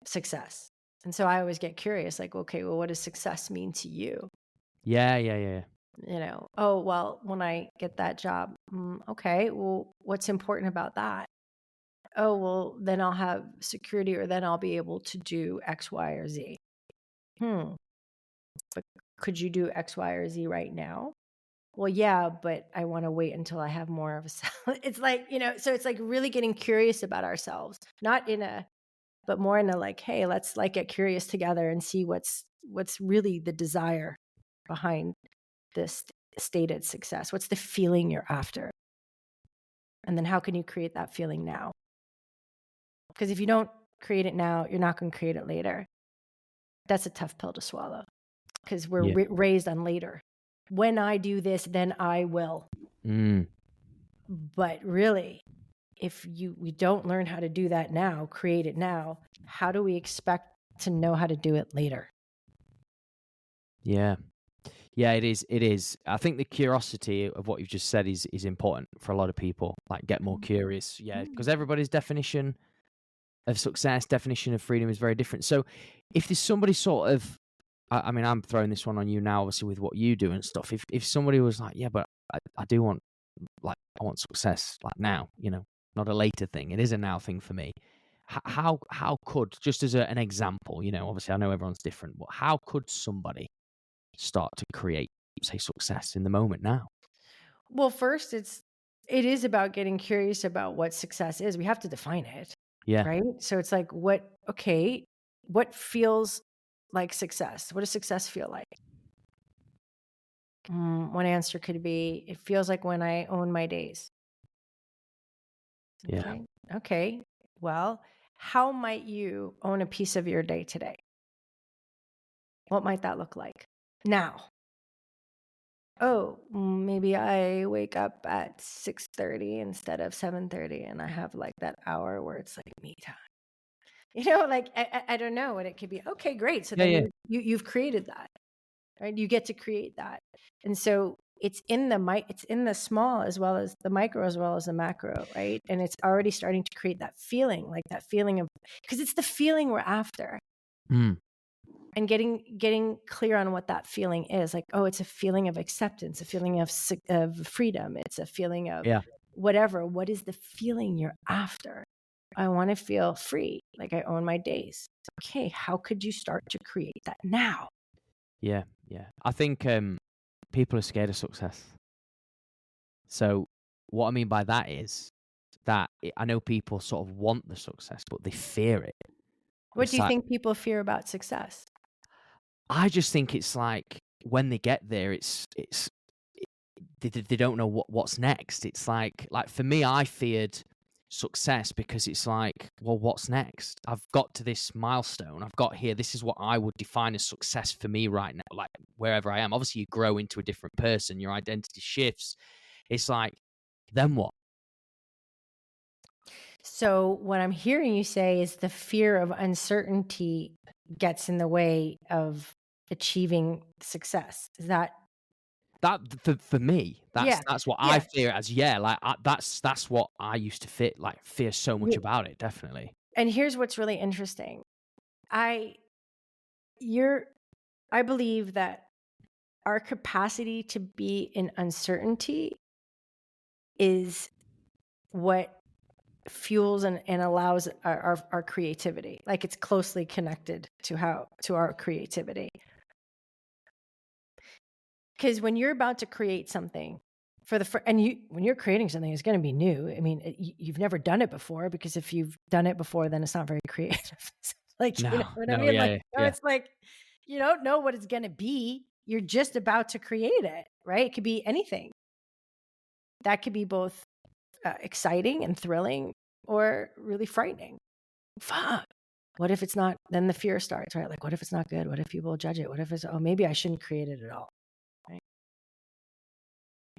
Success. And so I always get curious, like, okay, well, what does success mean to you? Yeah. Oh, well, when I get that job, okay, well, what's important about that? Oh, well, then I'll have security or then I'll be able to do X, Y, or Z. But could you do X, Y, or Z right now? Well, yeah, but I want to wait until I have more of a it's like, so it's like really getting curious about ourselves, but more in a like, hey, let's like get curious together and see what's really the desire behind this stated success. What's the feeling you're after? And then how can you create that feeling now? Because if you don't create it now, you're not going to create it later. That's a tough pill to swallow because we're raised on later. When I do this, then I will. But really, if we don't learn how to do that now, create it now, how do we expect to know how to do it later? Yeah, it is. It is. I think the curiosity of what you've just said is important for a lot of people. Like, get more curious. Yeah, because everybody's definition of success, definition of freedom is very different. So, if there's somebody sort of, I mean, I'm throwing this one on you now, obviously with what you do and stuff. If somebody was like, yeah, but I do want, like, I want success, like now, not a later thing. It is a now thing for me. How could, just as an example, obviously I know everyone's different, but how could somebody start to create, say, success in the moment now? Well, first, it is about getting curious about what success is. We have to define it. Yeah. Right. So it's like, what feels like success? What does success feel like? One answer could be, it feels like when I own my days. Yeah. Okay. Well, how might you own a piece of your day today? What might that look like now? Oh, maybe I wake up at 6:30 instead of 7:30 and I have like that hour where it's like me time. Like I don't know what it could be. Okay, great. So then you've created that, right? You get to create that. And so it's in the small as well as the micro as well as the macro, right? And it's already starting to create that feeling, like that feeling of, because it's the feeling we're after. And getting clear on what that feeling is, like, oh, it's a feeling of acceptance, a feeling of freedom. It's a feeling of whatever. What is the feeling you're after? I want to feel free, like I own my days. Okay, how could you start to create that now? Yeah. I think people are scared of success. So what I mean by that is that I know people sort of want the success, but they fear it. What do you think people fear about success? I just think it's like when they get there, they don't know what's next. It's like for me, I feared success because it's like, well, what's next? I've got to this milestone. I've got here. This is what I would define as success for me right now, like wherever I am. Obviously, you grow into a different person. Your identity shifts. It's like, then what? So what I'm hearing you say is the fear of uncertainty gets in the way of achieving success. Is that for me? Yeah. That's what Yeah. I fear as. Yeah, like that's what I used to fear so much about it. Definitely. And here's what's really interesting. I believe that our capacity to be in uncertainty is what fuels and allows our creativity. Like it's closely connected to our creativity. Because when you're about to create something when you're creating something, it's going to be new. I mean, you've never done it before, because if you've done it before, then it's not very creative. Like, you know what I mean? Yeah, Like, it's like, you don't know what it's going to be. You're just about to create it, right? It could be anything. That could be both exciting and thrilling, or really frightening. Fuck. What if it's not? Then the fear starts, right? Like, what if it's not good? What if people judge it? What if it's, oh, maybe I shouldn't create it at all, right?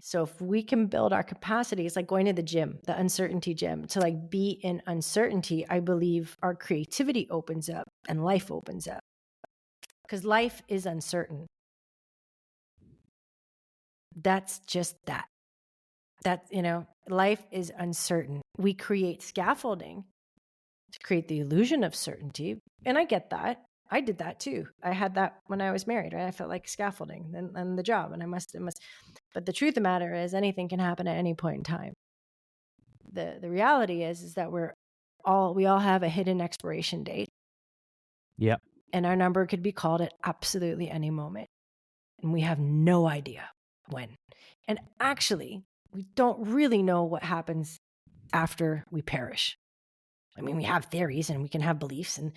So if we can build our capacity, it's like going to the gym, the uncertainty gym, to like be in uncertainty. I believe our creativity opens up and life opens up, because life is uncertain. That's just that. Life is uncertain. We create scaffolding to create the illusion of certainty. And I get that. I did that too. I had that when I was married, right? I felt like scaffolding and the job, and it must. But the truth of the matter is, anything can happen at any point in time. The reality is that we all have a hidden expiration date. Yep. And our number could be called at absolutely any moment. And we have no idea when. And actually, we don't really know what happens after we perish. I mean, we have theories and we can have beliefs, and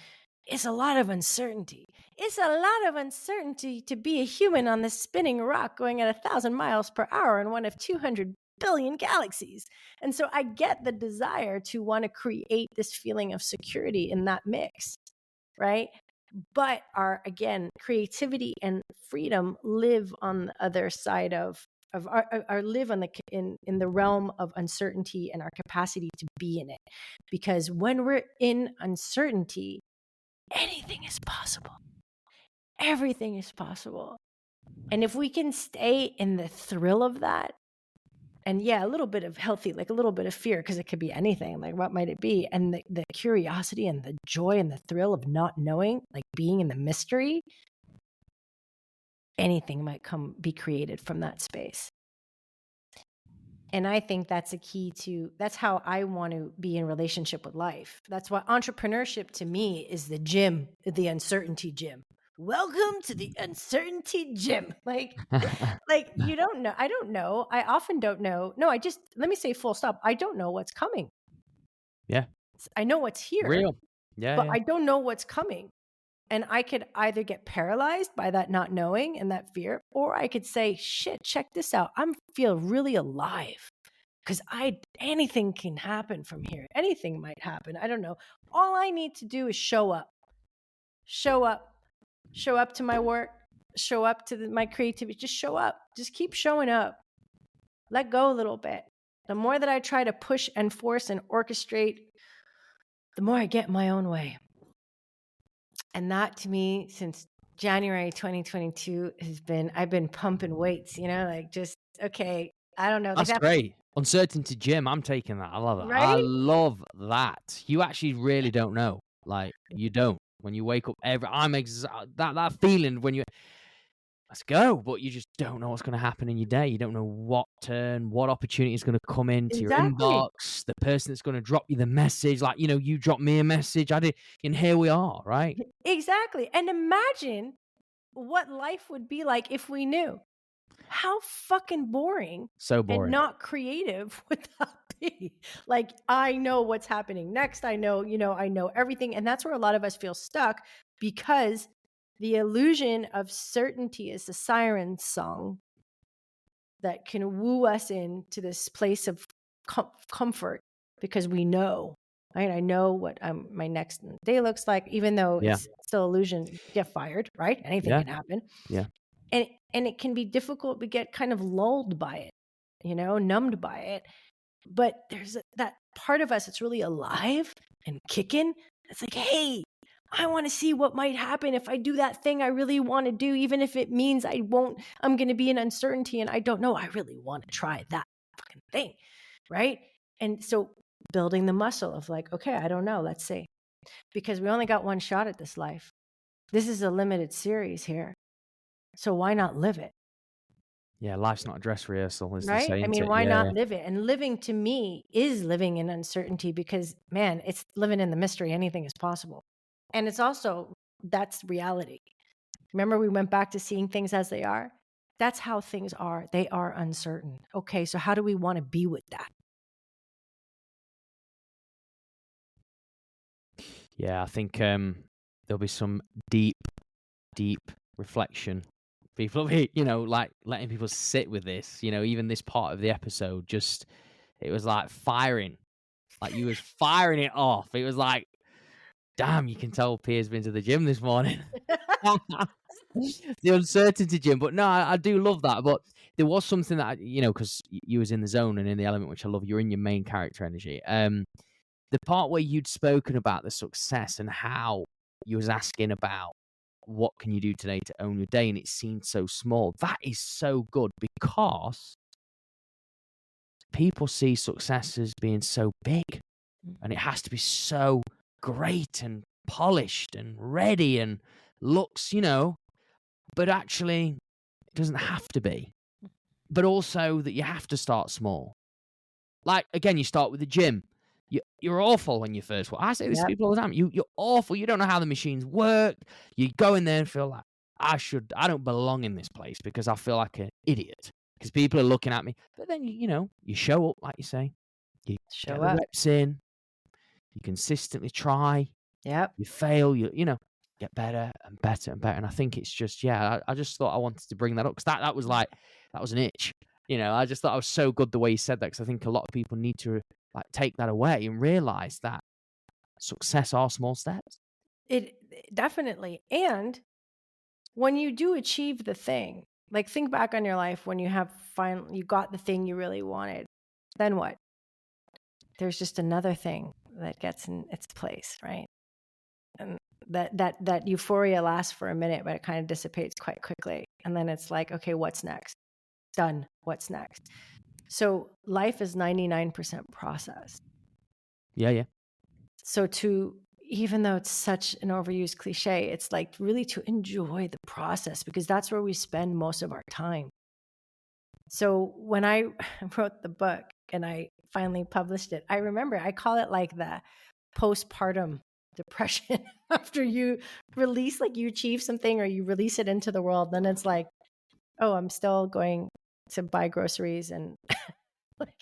it's a lot of uncertainty. It's a lot of uncertainty to be a human on this spinning rock going at 1,000 miles per hour in one of 200 billion galaxies. And so I get the desire to want to create this feeling of security in that mix, right? But again, creativity and freedom live on the other side of live in the realm of uncertainty and our capacity to be in it. Because when we're in uncertainty, anything is possible. Everything is possible. And if we can stay in the thrill of that, and a little bit of healthy, like a little bit of fear, because it could be anything, like what might it be? And the curiosity and the joy and the thrill of not knowing, like being in the mystery, anything might be created from that space. And I think that's a key that's how I want to be in relationship with life. That's why entrepreneurship to me is the gym, the uncertainty gym. Welcome to the uncertainty gym. Like you don't know. I don't know. I often don't know. No, let me say full stop. I don't know what's coming. Yeah. I know what's here. Real. Yeah. But I don't know what's coming. And I could either get paralyzed by that not knowing and that fear, or I could say, shit, check this out. I feel really alive, because anything can happen from here. Anything might happen. I don't know. All I need to do is show up to my work, show up to my creativity. Just show up. Just keep showing up. Let go a little bit. The more that I try to push and force and orchestrate, the more I get my own way. And that, to me, since January 2022 I've been pumping weights, like just, okay, I don't know. That's great. Uncertainty gym. I'm taking that. I love it. Right? I love that. You actually really don't know. Like, you don't. When you wake up that feeling when let's go. But you just don't know what's going to happen in your day. You don't know what opportunity is going to come into your Exactly. inbox, the person that's going to drop you the message. Like, you dropped me a message. I did. And here we are, right? Exactly. And imagine what life would be like if we knew. How fucking boring So and boring. not creative would that be? Like, I know what's happening next. I know, I know everything. And that's where a lot of us feel stuck, because the illusion of certainty is the siren song that can woo us into this place of comfort, because we know, right? I know what my next day looks like, even though Yeah. it's still illusion. Get fired, right? Anything Yeah. can happen. Yeah. And it can be difficult. We get kind of lulled by it, numbed by it. But there's that part of us that's really alive and kicking. It's like, hey, I want to see what might happen if I do that thing I really want to do, even if it means I'm going to be in uncertainty and I don't know. I really want to try that fucking thing, right? And so building the muscle of like, okay, I don't know, let's see. Because we only got one shot at this life. This is a limited series here. So why not live it? Yeah, life's not a dress rehearsal, as they Right? say, I isn't mean, it? why Yeah. not live it? And living, to me, is living in uncertainty, because, man, it's living in the mystery. Anything is possible. And it's also, that's reality. Remember, we went back to seeing things as they are? That's how things are. They are uncertain. Okay, so how do we want to be with that? Yeah, I think there'll be some deep reflection. People, like letting people sit with this. Even this part of the episode, just it was like firing, like you was firing it off. It was like, damn, you can tell Pia's been to the gym this morning. The uncertainty gym, but no, I do love that. But there was something that because you was in the zone and in the element, which I love. You're in your main character energy. The part where you'd spoken about the success and how you was asking about what can you do today to own your day, and it seemed so small. That is so good, because people see success as being so big, and it has to be so great and polished and ready and looks, but actually it doesn't have to be. But also that you have to start small. Like, again, you start with the gym. You're awful when you first walk. I say this to Yep. people all the time. You're awful. You don't know how the machines work. You go in there and feel like, I don't belong in this place because I feel like an idiot because people are looking at me. But then, you show up, like you say. You get Show the up. reps in. You consistently try. Yep. You fail. Get better and better and better. And I think it's just, I just thought I wanted to bring that up because that was like, that was an itch. I just thought it was so good the way you said that, because I think a lot of people need to like take that away and realize that success are small steps. It definitely. And when you do achieve the thing, like think back on your life when you you got the thing you really wanted. Then what? There's just another thing that gets in its place, right? And that euphoria lasts for a minute, but it kind of dissipates quite quickly. And then it's like, okay, what's next? Done. What's next? So life is 99% process. Yeah. So even though it's such an overused cliche, it's like really to enjoy the process, because that's where we spend most of our time. So when I wrote the book and I finally published it, I remember I call it like the postpartum depression. After you release, like you achieve something or you release it into the world, then it's like, oh, I'm still going to buy groceries and like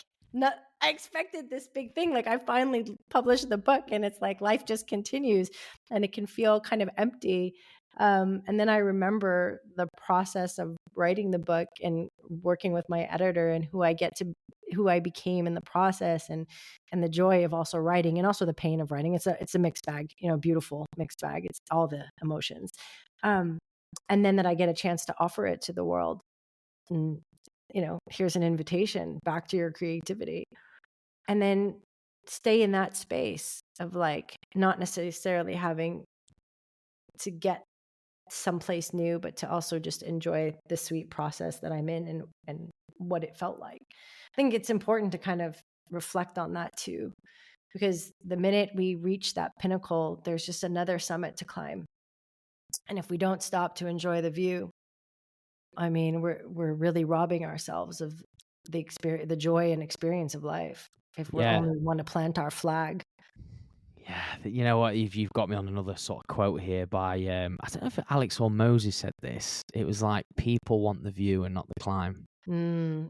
I expected this big thing. Like I finally published the book and it's like life just continues and it can feel kind of empty. And then I remember the process of writing the book and working with my editor and who I became in the process, and the joy of also writing and also the pain of writing. It's a mixed bag, beautiful mixed bag. It's all the emotions. And then that I get a chance to offer it to the world. And here's an invitation back to your creativity, and then stay in that space of like not necessarily having to get someplace new, but to also just enjoy the sweet process that I'm in and what it felt like. I think it's important to kind of reflect on that too, because the minute we reach that pinnacle, there's just another summit to climb. And if we don't stop to enjoy the view, I mean, we're really robbing ourselves of the joy and experience of life if we Yeah. only want to plant our flag. Yeah, you know what? You've got me on another sort of quote here by I don't know if Alex or Moses said this. It was like, people want the view and not the climb.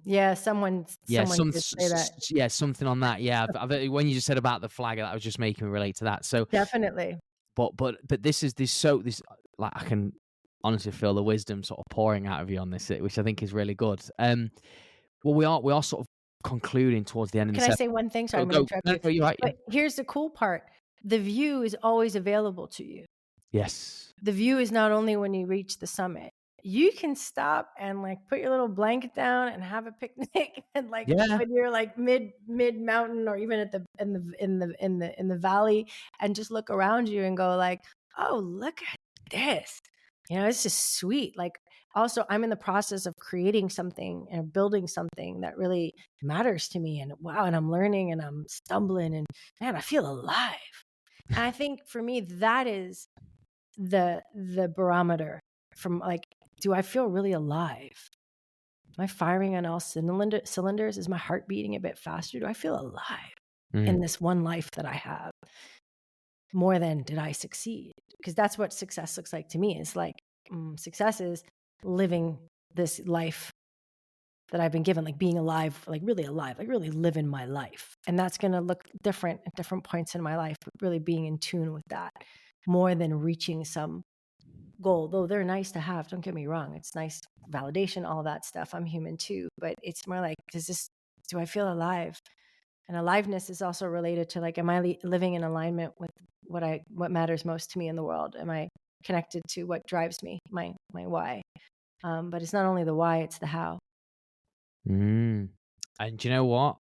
Yeah, someone Yeah, did say that. yeah, something on that. Yeah, when you just said about the flag, that was just making me relate to that. So, Definitely. but this like, I can honestly feel the wisdom sort of pouring out of you on this, which I think is really good. Well, we are sort of concluding towards the end of Can this I say one thing? Sorry, I'm going to interrupt No, you. you're right. But here's the cool part. The view is always available to you. Yes. The view is not only when you reach the summit. You can stop and like put your little blanket down and have a picnic, and like Yeah. when you're like mid mountain, or even at in the valley, and just look around you and go like, oh, look at this. It's just sweet. Like, also, I'm in the process of creating something and building something that really matters to me, and wow, and I'm learning and I'm stumbling, and man, I feel alive. And I think for me, that is the barometer from like, do I feel really alive? Am I firing on all cylinders? Is my heart beating a bit faster? Do I feel alive in this one life that I have? More than did I succeed? Because that's what success looks like to me. It's like success is living this life that I've been given, like being alive, like really living my life. And that's going to look different at different points in my life, but really being in tune with that more than reaching some goal, though they're nice to have. Don't get me wrong. It's nice validation, all that stuff. I'm human too, but it's more like, do I feel alive? And aliveness is also related to like, am I living in alignment with what matters most to me in the world? Am I connected to what drives me, my why? But it's not only the why, it's the how. And do you know what?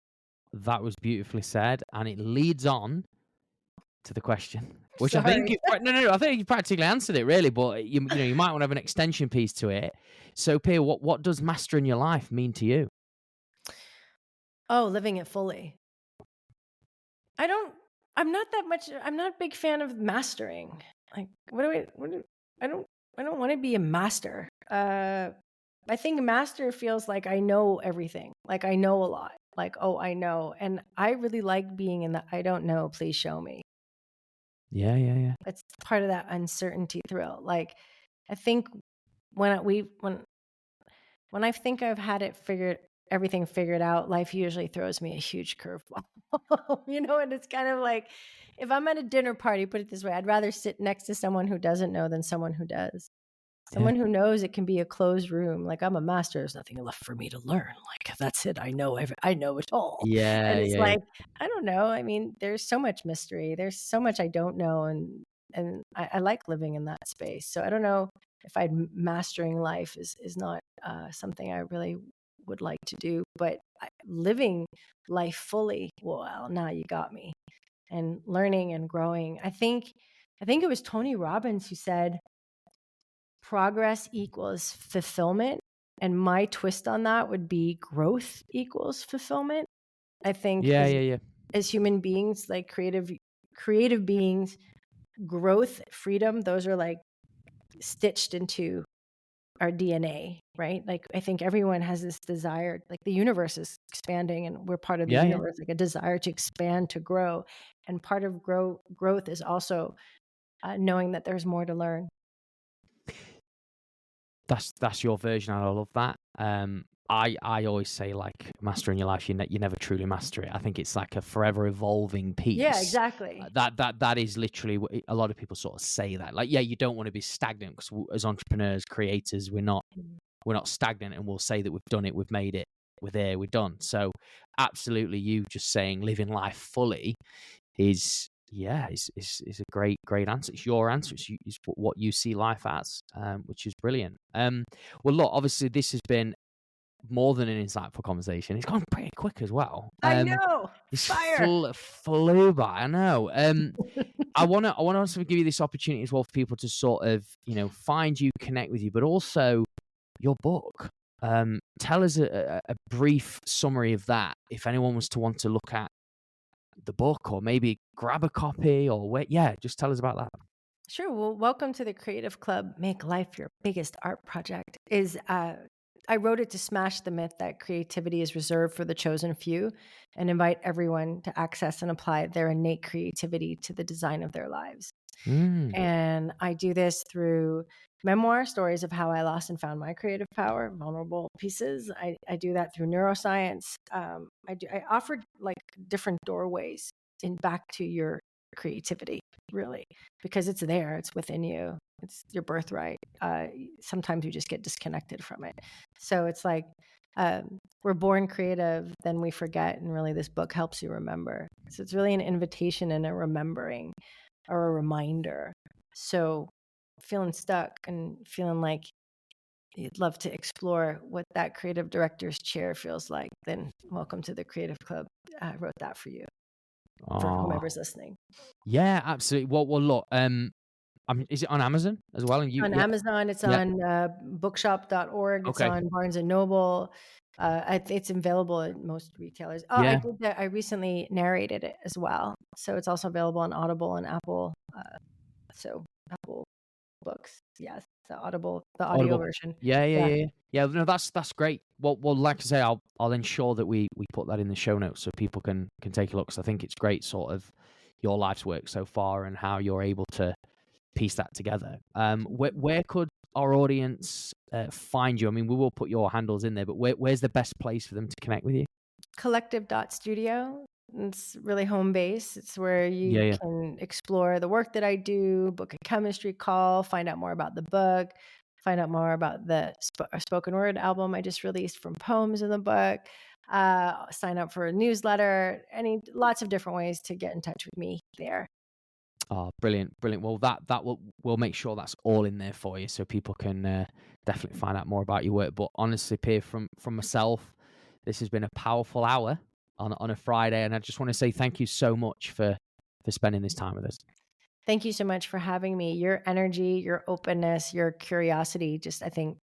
That was beautifully said, and it leads on to the question, which I think I think you practically answered it really, but you might want to have an extension piece to it. So, Pia, what does mastering your life mean to you? Oh, living it fully. I'm not a big fan of mastering. Like, I don't want to be a master. I think master feels like I know everything. Like I know a lot. Like, oh, I know. And I really like being in the I don't know, please show me. Yeah. It's part of that uncertainty thrill. Like, I think when I think I've had everything figured out, life usually throws me a huge curveball. And it's kind of like, if I'm at a dinner party, put it this way, I'd rather sit next to someone who doesn't know than someone who does. Someone who knows, it can be a closed room. Like, I'm a master. There's nothing left for me to learn. Like, that's it. I know it all. Yeah. And it's like, I don't know. I mean, there's so much mystery. There's so much I don't know. And I like living in that space. So I don't know if mastering life is not something I really would like to do, but living life fully, well, now you got me. And learning and growing. I think it was Tony Robbins who said, progress equals fulfillment. And my twist on that would be growth equals fulfillment. I think as human beings, like creative beings, growth, freedom, those are like stitched into our DNA, right? Like, I think everyone has this desire, like the universe is expanding and we're part of the universe, like a desire to expand, to grow. And part of growth is also knowing that there's more to learn. That's your version. I love that. I always say, like, mastering your life, you never truly master it. I think it's like a forever evolving piece. Yeah, exactly. That is literally a lot of people sort of say that. Like, yeah, you don't want to be stagnant, because as entrepreneurs, creators, we're not stagnant, and we'll say that we've done it, we've made it, we're there, we're done. So absolutely, you just saying living life fully is a great answer. It's your answer. It's what you see life as, which is brilliant. Well, look, obviously this has been more than an insightful conversation. It's gone pretty quick as well. I know. It's Fire. flew by. I know. I want to also give you this opportunity as well for people to sort of, find you, connect with you, but also your book. Tell us a brief summary of that, if anyone was to want to look at the book or maybe grab a copy or wait. Yeah, just tell us about that. Sure. Well, welcome to the Creative Club. Make life your biggest art project is I wrote it to smash the myth that creativity is reserved for the chosen few and invite everyone to access and apply their innate creativity to the design of their lives. And I do this through memoir stories of how I lost and found my creative power, vulnerable pieces. I do that through neuroscience. I offer like different doorways back to your creativity, really, because it's there, it's within you, it's your birthright. Sometimes you just get disconnected from it. So it's like we're born creative, then we forget, and really this book helps you remember. So it's really an invitation and a remembering or a reminder. So feeling stuck and feeling like you'd love to explore what that creative director's chair feels like, then welcome to the Creative Club. I wrote that for you, for whomever's listening. Yeah, absolutely. Well, look, is it on Amazon as well? And On Amazon, it's on bookshop.org. It's Okay. on Barnes and Noble. It's available at most retailers. Oh, Yeah. I did that. I recently narrated it as well, so it's also available on Audible and Apple. So Apple Books, yes, the audio Audible. version. Yeah. No, that's great. Well, like I say, I'll ensure that we put that in the show notes so people can take a look. Because I think it's great, sort of your life's work so far and how you're able to piece that together. Where could our audience find you? I mean, we will put your handles in there, but where's the best place for them to connect with you? Collective.studio. It's really home base. It's where you can explore the work that I do, book a chemistry call, find out more about the book, find out more about the spoken word album I just released from poems in the book, sign up for a newsletter, lots of different ways to get in touch with me there. Oh, brilliant. Well, that we'll make sure that's all in there for you so people can definitely find out more about your work. But honestly, Pia, from myself, this has been a powerful hour on a Friday, and I just want to say thank you so much for spending this time with us. Thank you so much for having me. Your energy, your openness, your curiosity just, I think,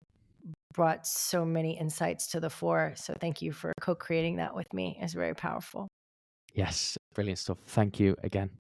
brought so many insights to the fore. So thank you for co-creating that with me. It's very powerful. Yes, brilliant stuff. Thank you again.